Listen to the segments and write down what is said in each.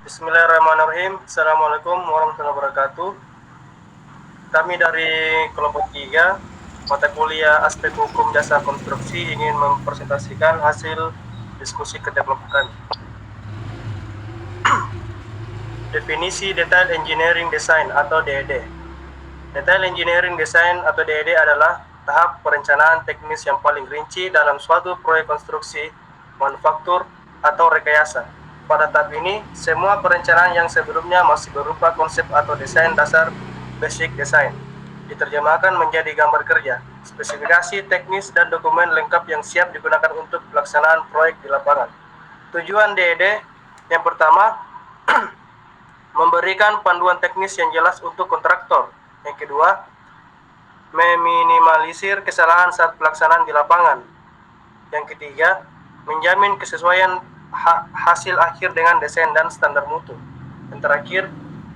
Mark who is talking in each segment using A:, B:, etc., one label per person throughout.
A: Bismillahirrahmanirrahim. Assalamualaikum warahmatullahi wabarakatuh. Kami dari kelompok 3 mata kuliah aspek hukum jasa konstruksi ingin mempresentasikan hasil diskusi kerja kelompok kami. Definisi Detail Engineering Design atau DED. Detail Engineering Design atau DED adalah tahap perencanaan teknis yang paling rinci dalam suatu proyek konstruksi, manufaktur, atau rekayasa. Pada tahap ini, semua perencanaan yang sebelumnya masih berupa konsep atau desain dasar basic design diterjemahkan menjadi gambar kerja, spesifikasi teknis, dan dokumen lengkap yang siap digunakan untuk pelaksanaan proyek di lapangan. Tujuan DED yang pertama, memberikan panduan teknis yang jelas untuk kontraktor. Yang kedua, meminimalisir kesalahan saat pelaksanaan di lapangan. Yang ketiga, menjamin kesesuaian hasil akhir dengan desain dan standar mutu. Yang terakhir,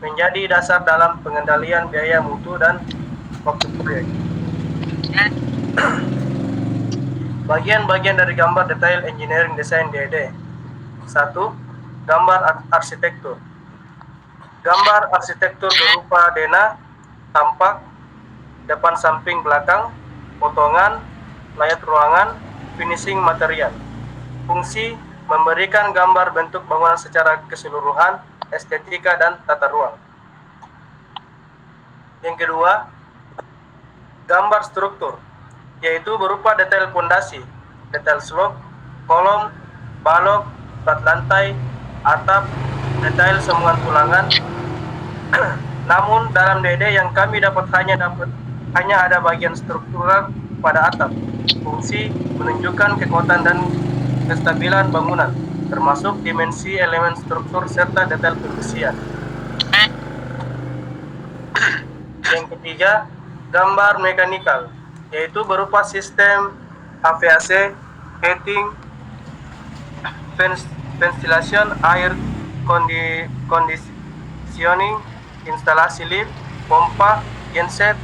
A: menjadi dasar dalam pengendalian biaya mutu dan waktu proyek. Bagian-bagian dari gambar detail engineering design DED. 1. Gambar arsitektur. Gambar arsitektur berupa denah, tampak, depan samping belakang, potongan, layout ruangan, finishing material. Fungsi memberikan gambar bentuk bangunan secara keseluruhan, estetika, dan tata ruang. Yang kedua, gambar struktur, yaitu berupa detail fondasi, detail slope, kolom, balok, plat lantai, atap, detail sambungan tulangan. Namun dalam DED yang kami dapat hanya ada bagian struktural pada atap. Fungsi menunjukkan kekuatan dan kestabilan bangunan, termasuk dimensi elemen struktur serta detail pembesian. Yang ketiga, gambar mekanikal, yaitu berupa sistem HVAC, heating, ventilation, air conditioning, instalasi lift, pompa, genset,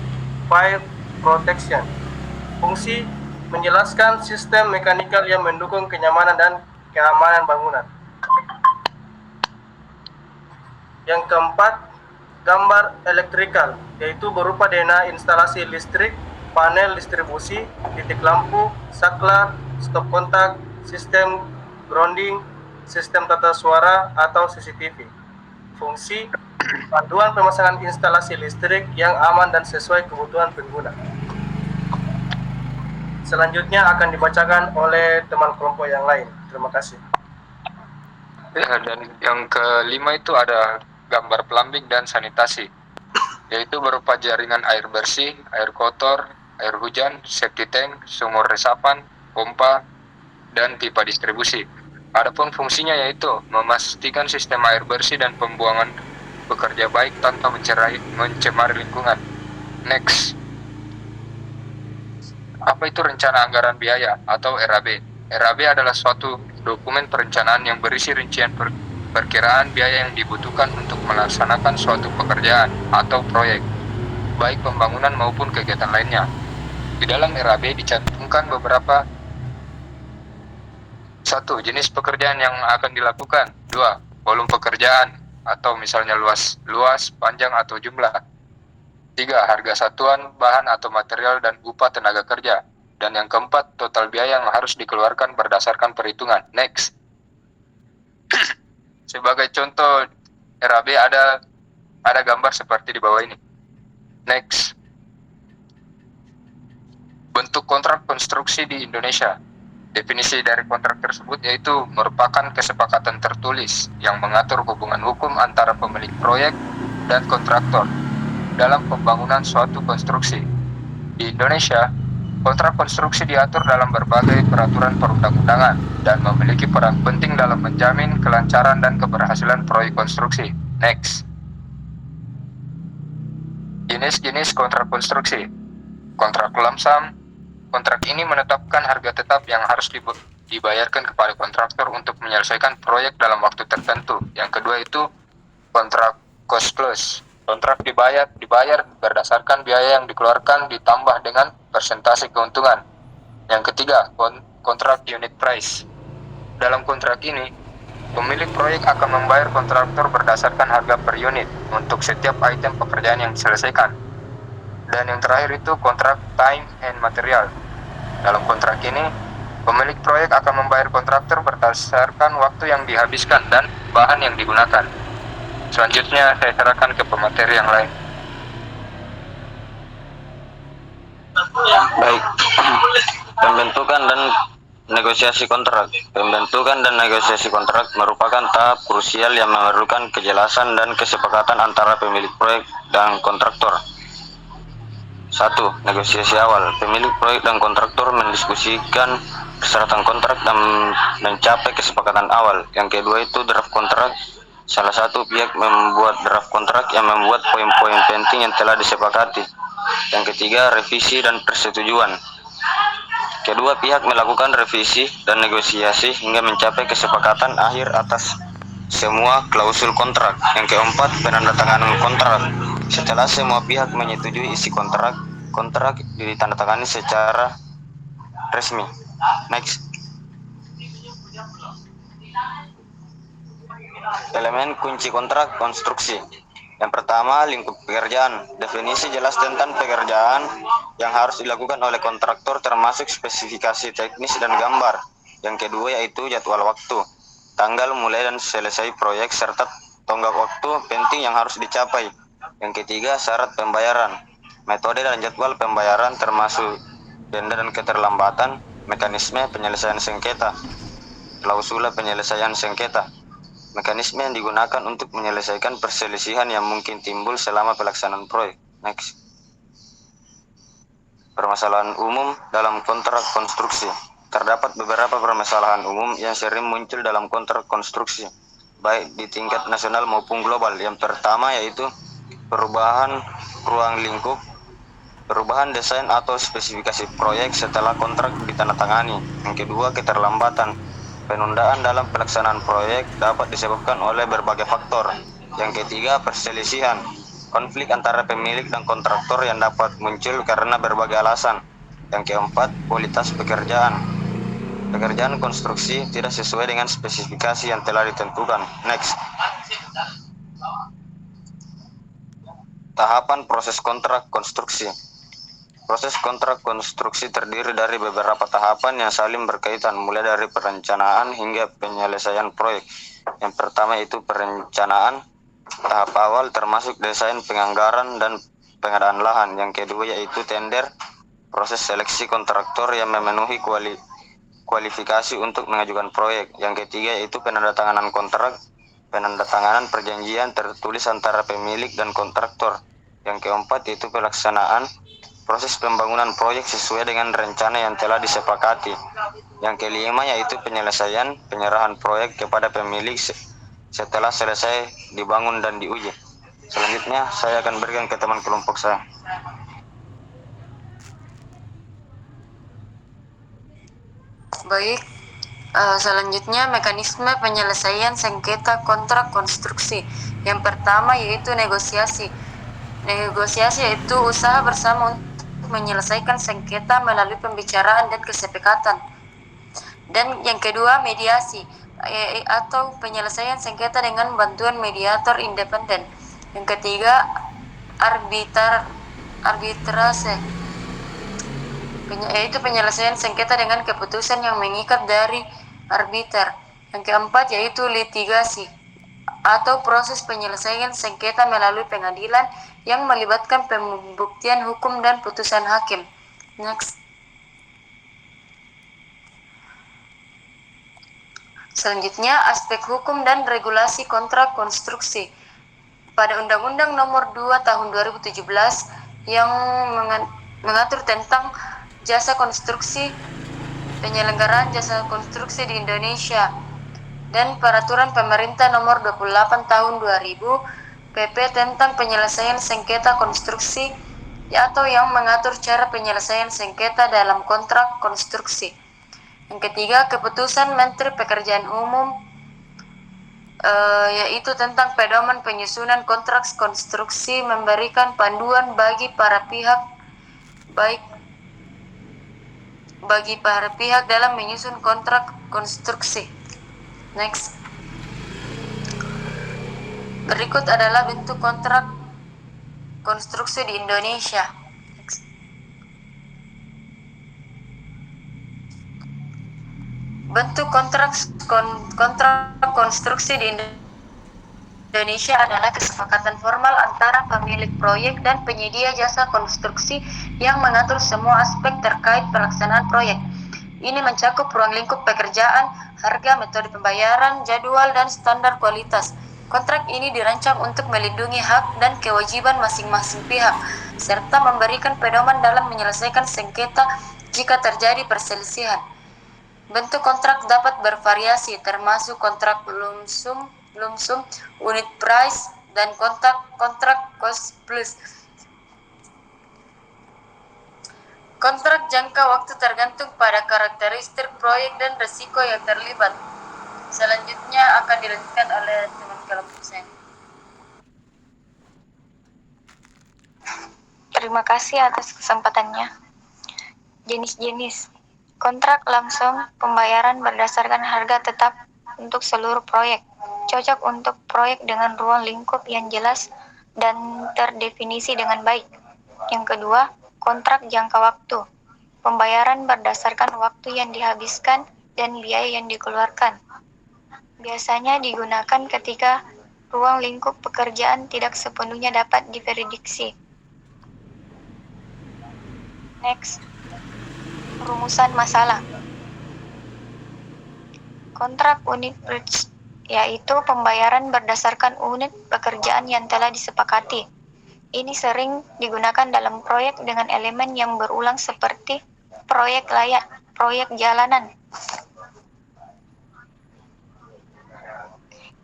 A: fire protection. Fungsi menjelaskan sistem mekanikal yang mendukung kenyamanan dan keamanan bangunan. Yang keempat, gambar elektrikal, yaitu berupa denah instalasi listrik, panel distribusi, titik lampu, saklar, stop kontak, sistem grounding, sistem tata suara atau CCTV. Fungsi panduan pemasangan instalasi listrik yang aman dan sesuai kebutuhan pengguna. Selanjutnya akan dibacakan oleh teman kelompok yang lain. Terima kasih.
B: Ya, dan yang kelima itu ada gambar plumbing dan sanitasi, yaitu berupa jaringan air bersih, air kotor, air hujan, septic tank, sumur resapan, pompa, dan pipa distribusi. Adapun fungsinya yaitu memastikan sistem air bersih dan pembuangan bekerja baik tanpa mencemari lingkungan. Next. Apa itu rencana anggaran biaya atau RAB? RAB adalah suatu dokumen perencanaan yang berisi rincian perkiraan biaya yang dibutuhkan untuk melaksanakan suatu pekerjaan atau proyek, baik pembangunan maupun kegiatan lainnya. Di dalam RAB dicantumkan beberapa: 1. Jenis pekerjaan yang akan dilakukan. 2. Volume pekerjaan, atau misalnya luas, panjang, atau jumlah. 3. Harga satuan, bahan atau material, dan upah tenaga kerja. Dan yang keempat, total biaya yang harus dikeluarkan berdasarkan perhitungan. Next. Sebagai contoh RAB ada gambar seperti di bawah ini. Next. Bentuk kontrak konstruksi di Indonesia. Definisi dari kontrak tersebut yaitu merupakan kesepakatan tertulis yang mengatur hubungan hukum antara pemilik proyek dan kontraktor dalam pembangunan suatu konstruksi. Di Indonesia, kontrak konstruksi diatur dalam berbagai peraturan perundang-undangan dan memiliki peran penting dalam menjamin kelancaran dan keberhasilan proyek konstruksi. Next. Jenis-jenis kontrak konstruksi. Kontrak lump sum. Kontrak ini menetapkan harga tetap yang harus dibayarkan kepada kontraktor untuk menyelesaikan proyek dalam waktu tertentu. Yang kedua itu kontrak cost plus. Kontrak dibayar berdasarkan biaya yang dikeluarkan ditambah dengan persentase keuntungan. Yang ketiga, kontrak unit price. Dalam kontrak ini, Pemilik proyek akan membayar kontraktor berdasarkan harga per unit untuk setiap item pekerjaan yang diselesaikan. Dan yang terakhir itu kontrak time and material. Dalam kontrak ini, pemilik proyek akan membayar kontraktor berdasarkan waktu yang dihabiskan dan bahan yang digunakan. Selanjutnya saya serahkan ke pemateri yang lain.
C: Baik, pembentukan dan negosiasi kontrak. Pembentukan dan negosiasi kontrak merupakan tahap krusial yang memerlukan kejelasan dan kesepakatan antara pemilik proyek dan kontraktor. 1. Negosiasi awal. Pemilik proyek dan kontraktor mendiskusikan persyaratan kontrak dan mencapai kesepakatan awal. Yang kedua itu draft kontrak. Salah satu pihak membuat draft kontrak yang membuat poin-poin penting yang telah disepakati. Yang ketiga, revisi dan persetujuan. Kedua pihak melakukan revisi dan negosiasi hingga mencapai kesepakatan akhir atas semua klausul kontrak. Yang keempat, penandatanganan kontrak. Setelah semua pihak menyetujui isi kontrak, kontrak ditandatangani secara resmi. Next. Elemen kunci kontrak konstruksi. Yang pertama, lingkup pekerjaan. Definisi jelas tentang pekerjaan yang harus dilakukan oleh kontraktor termasuk spesifikasi teknis dan gambar. Yang kedua yaitu jadwal waktu, tanggal mulai dan selesai proyek serta tonggak waktu penting yang harus dicapai. Yang ketiga, syarat pembayaran, metode dan jadwal pembayaran termasuk denda dan keterlambatan, mekanisme penyelesaian sengketa, klausula penyelesaian sengketa. Mekanisme yang digunakan untuk menyelesaikan perselisihan yang mungkin timbul selama pelaksanaan proyek. Next. Permasalahan umum dalam kontrak konstruksi. Terdapat beberapa permasalahan umum yang sering muncul dalam kontrak konstruksi, baik di tingkat nasional maupun global. Yang pertama yaitu perubahan ruang lingkup, perubahan desain atau spesifikasi proyek setelah kontrak ditandatangani. Yang kedua, keterlambatan. Penundaan dalam pelaksanaan proyek dapat disebabkan oleh berbagai faktor. Yang ketiga, perselisihan. Konflik antara pemilik dan kontraktor yang dapat muncul karena berbagai alasan. Yang keempat, kualitas pekerjaan. Pekerjaan konstruksi tidak sesuai dengan spesifikasi yang telah ditentukan. Next. Tahapan proses kontrak konstruksi. Proses kontrak konstruksi terdiri dari beberapa tahapan yang saling berkaitan, mulai dari perencanaan hingga penyelesaian proyek. Yang pertama itu perencanaan. Tahap awal termasuk desain, penganggaran, dan pengadaan lahan. Yang kedua yaitu tender, proses seleksi kontraktor yang memenuhi kualifikasi untuk mengajukan proyek. Yang ketiga yaitu penandatanganan kontrak, penandatanganan perjanjian tertulis antara pemilik dan kontraktor. Yang keempat yaitu pelaksanaan proses pembangunan proyek sesuai dengan rencana yang telah disepakati. Yang kelima yaitu penyelesaian penyerahan proyek kepada pemilik setelah selesai dibangun dan diuji. Selanjutnya saya akan berikan ke teman kelompok saya.
D: Baik, selanjutnya mekanisme penyelesaian sengketa kontrak konstruksi. Yang pertama yaitu negosiasi. Negosiasi yaitu usaha bersama untuk menyelesaikan sengketa melalui pembicaraan dan kesepakatan. Dan yang kedua, mediasi atau penyelesaian sengketa dengan bantuan mediator independen. Yang ketiga, arbitrase, yaitu penyelesaian sengketa dengan keputusan yang mengikat dari arbiter. Yang keempat yaitu litigasi atau proses penyelesaian sengketa melalui pengadilan yang melibatkan pembuktian hukum dan putusan hakim. Next. Selanjutnya, aspek hukum dan regulasi kontrak konstruksi. Pada Undang-Undang Nomor 2 Tahun 2017 yang mengatur tentang jasa konstruksi, penyelenggaraan jasa konstruksi di Indonesia, dan Peraturan Pemerintah Nomor 28 Tahun 2000 PP tentang penyelesaian sengketa konstruksi atau yang mengatur cara penyelesaian sengketa dalam kontrak konstruksi. Yang ketiga, keputusan Menteri Pekerjaan Umum yaitu tentang pedoman penyusunan kontrak konstruksi, memberikan panduan bagi para pihak dalam menyusun kontrak konstruksi. Next. Berikut adalah bentuk kontrak konstruksi di Indonesia. Bentuk kontrak konstruksi di Indonesia adalah kesepakatan formal antara pemilik proyek dan penyedia jasa konstruksi yang mengatur semua aspek terkait pelaksanaan proyek. Ini mencakup ruang lingkup pekerjaan, harga, metode pembayaran, jadwal, dan standar kualitas. Kontrak ini dirancang untuk melindungi hak dan kewajiban masing-masing pihak, serta memberikan pedoman dalam menyelesaikan sengketa jika terjadi perselisihan. Bentuk kontrak dapat bervariasi, termasuk kontrak lump sum, unit price, dan kontrak cost plus. Kontrak jangka waktu tergantung pada karakteristik proyek dan risiko yang terlibat. Selanjutnya akan dilanjutkan oleh teman kelompok saya.
E: Terima kasih atas kesempatannya. Jenis-jenis kontrak langsung, pembayaran berdasarkan harga tetap untuk seluruh proyek, cocok untuk proyek dengan ruang lingkup yang jelas dan terdefinisi dengan baik. Yang kedua, kontrak jangka waktu, pembayaran berdasarkan waktu yang dihabiskan dan biaya yang dikeluarkan. Biasanya digunakan ketika ruang lingkup pekerjaan tidak sepenuhnya dapat diprediksi. Next, rumusan masalah. Kontrak unit price, yaitu pembayaran berdasarkan unit pekerjaan yang telah disepakati. Ini sering digunakan dalam proyek dengan elemen yang berulang seperti proyek layak, proyek jalanan.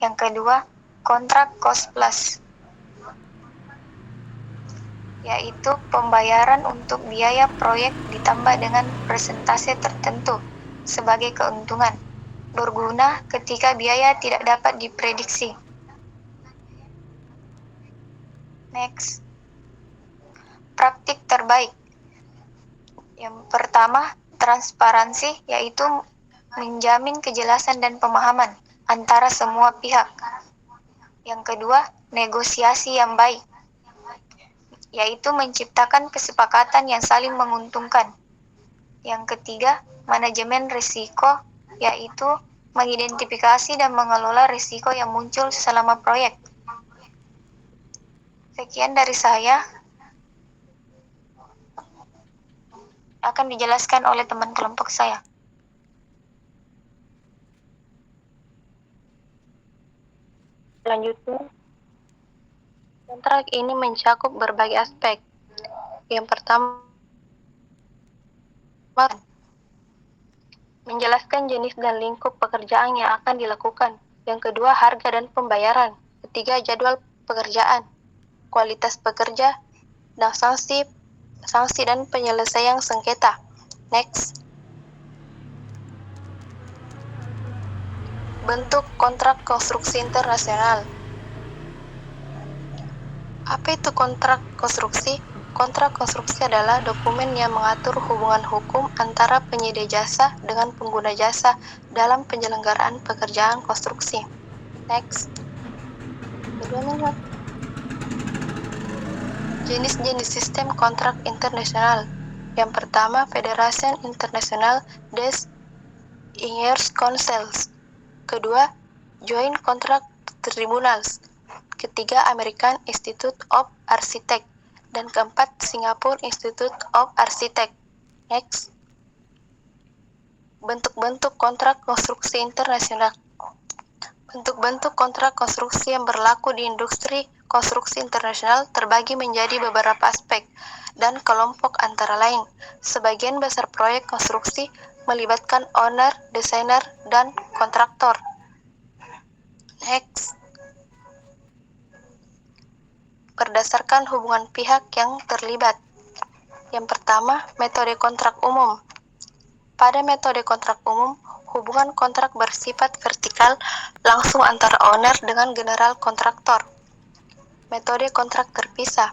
E: Yang kedua, kontrak cost plus, yaitu pembayaran untuk biaya proyek ditambah dengan persentase tertentu sebagai keuntungan, berguna ketika biaya tidak dapat diprediksi. Next, praktik terbaik. Yang pertama, transparansi, yaitu menjamin kejelasan dan pemahaman antara semua pihak. Yang kedua, negosiasi yang baik, yaitu menciptakan kesepakatan yang saling menguntungkan. Yang ketiga, manajemen risiko, yaitu mengidentifikasi dan mengelola risiko yang muncul selama proyek. Sekian dari saya. Akan dijelaskan oleh teman kelompok saya. Selanjutnya, kontrak ini mencakup berbagai aspek. Yang pertama, menjelaskan jenis dan lingkup pekerjaan yang akan dilakukan. Yang kedua, harga dan pembayaran. Ketiga, jadwal pekerjaan, kualitas pekerja, dan sanksi dan penyelesaian sengketa. Next, bentuk kontrak konstruksi internasional. Apa itu kontrak konstruksi? Kontrak konstruksi adalah dokumen yang mengatur hubungan hukum antara penyedia jasa dengan pengguna jasa dalam penyelenggaraan pekerjaan konstruksi. Next. Jenis-jenis sistem kontrak internasional. Yang pertama, Federation International des Ingenieurs Councils. Kedua, Joint Contract Tribunals. Ketiga, American Institute of Architects. Dan keempat, Singapore Institute of Architects. Next. Bentuk-bentuk kontrak konstruksi internasional. Bentuk-bentuk kontrak konstruksi yang berlaku di industri konstruksi internasional terbagi menjadi beberapa aspek dan kelompok antara lain. Sebagian besar proyek konstruksi melibatkan owner, desainer, dan kontraktor. Next. Berdasarkan hubungan pihak yang terlibat. Yang pertama, metode kontrak umum. Pada metode kontrak umum, hubungan kontrak bersifat vertikal langsung antara owner dengan general kontraktor. Metode kontrak terpisah.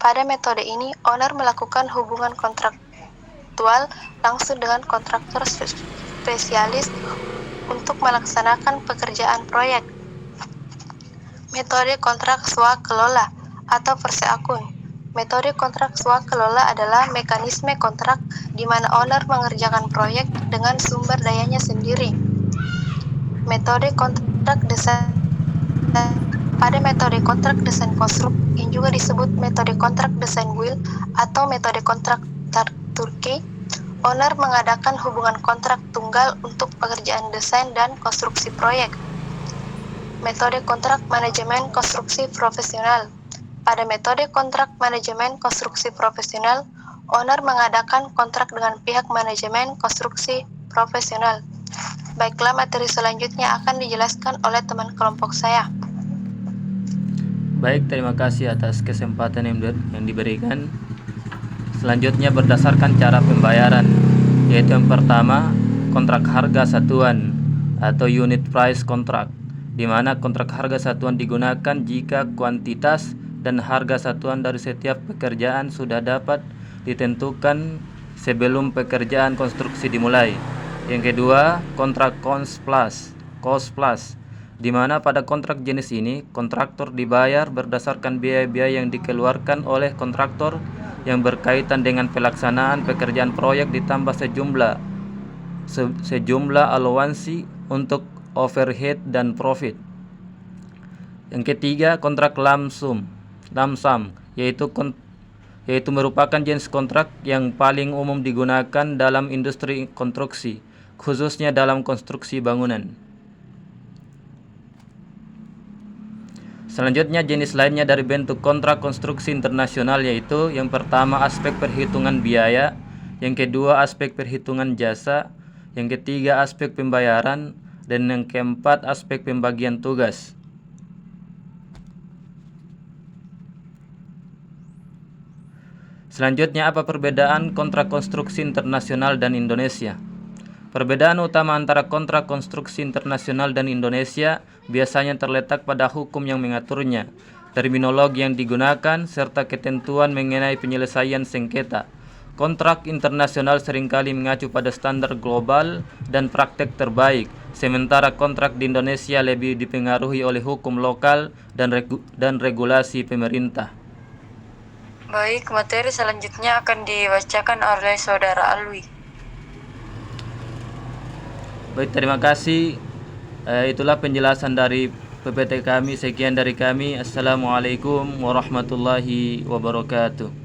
E: Pada metode ini, owner melakukan hubungan kontraktual langsung dengan kontraktor spesialis untuk melaksanakan pekerjaan proyek.
F: Metode kontrak swakelola atau perseakun. Metode kontrak swakelola adalah mekanisme kontrak di mana owner mengerjakan proyek dengan sumber dayanya sendiri. Metode kontrak desain. Pada metode kontrak desain konstruk yang juga disebut metode kontrak desain will atau metode kontrak Turki, owner mengadakan hubungan kontrak tunggal untuk pekerjaan desain dan konstruksi proyek. Metode kontrak manajemen konstruksi profesional. Pada metode kontrak manajemen konstruksi profesional, owner mengadakan kontrak dengan pihak manajemen konstruksi profesional. Baiklah, materi selanjutnya akan dijelaskan oleh teman kelompok saya.
G: Baik, terima kasih atas kesempatan yang diberikan. Selanjutnya berdasarkan cara pembayaran, yaitu yang pertama, kontrak harga satuan atau unit price contract, di mana kontrak harga satuan digunakan jika kuantitas dan harga satuan dari setiap pekerjaan sudah dapat ditentukan sebelum pekerjaan konstruksi dimulai. Yang kedua, kontrak cost plus, di mana pada kontrak jenis ini kontraktor dibayar berdasarkan biaya-biaya yang dikeluarkan oleh kontraktor yang berkaitan dengan pelaksanaan pekerjaan proyek ditambah sejumlah aluansi untuk overhead dan profit. Yang ketiga, kontrak lump sum, yaitu merupakan jenis kontrak yang paling umum digunakan dalam industri konstruksi, khususnya dalam konstruksi bangunan. Selanjutnya, jenis lainnya dari bentuk kontrak konstruksi internasional yaitu yang pertama aspek perhitungan biaya, yang kedua aspek perhitungan jasa, yang ketiga aspek pembayaran, dan yang keempat aspek pembagian tugas. Selanjutnya, apa perbedaan kontrak konstruksi internasional dan Indonesia? Perbedaan utama antara kontrak konstruksi internasional dan Indonesia biasanya terletak pada hukum yang mengaturnya, terminologi yang digunakan, serta ketentuan mengenai penyelesaian sengketa. Kontrak internasional seringkali mengacu pada standar global dan praktek terbaik, sementara kontrak di Indonesia lebih dipengaruhi oleh hukum lokal dan regulasi pemerintah.
D: Baik, materi selanjutnya akan dibacakan oleh Saudara Alwi.
G: Baik, terima kasih. Itulah penjelasan dari PPT kami. Sekian dari kami. Assalamualaikum warahmatullahi wabarakatuh.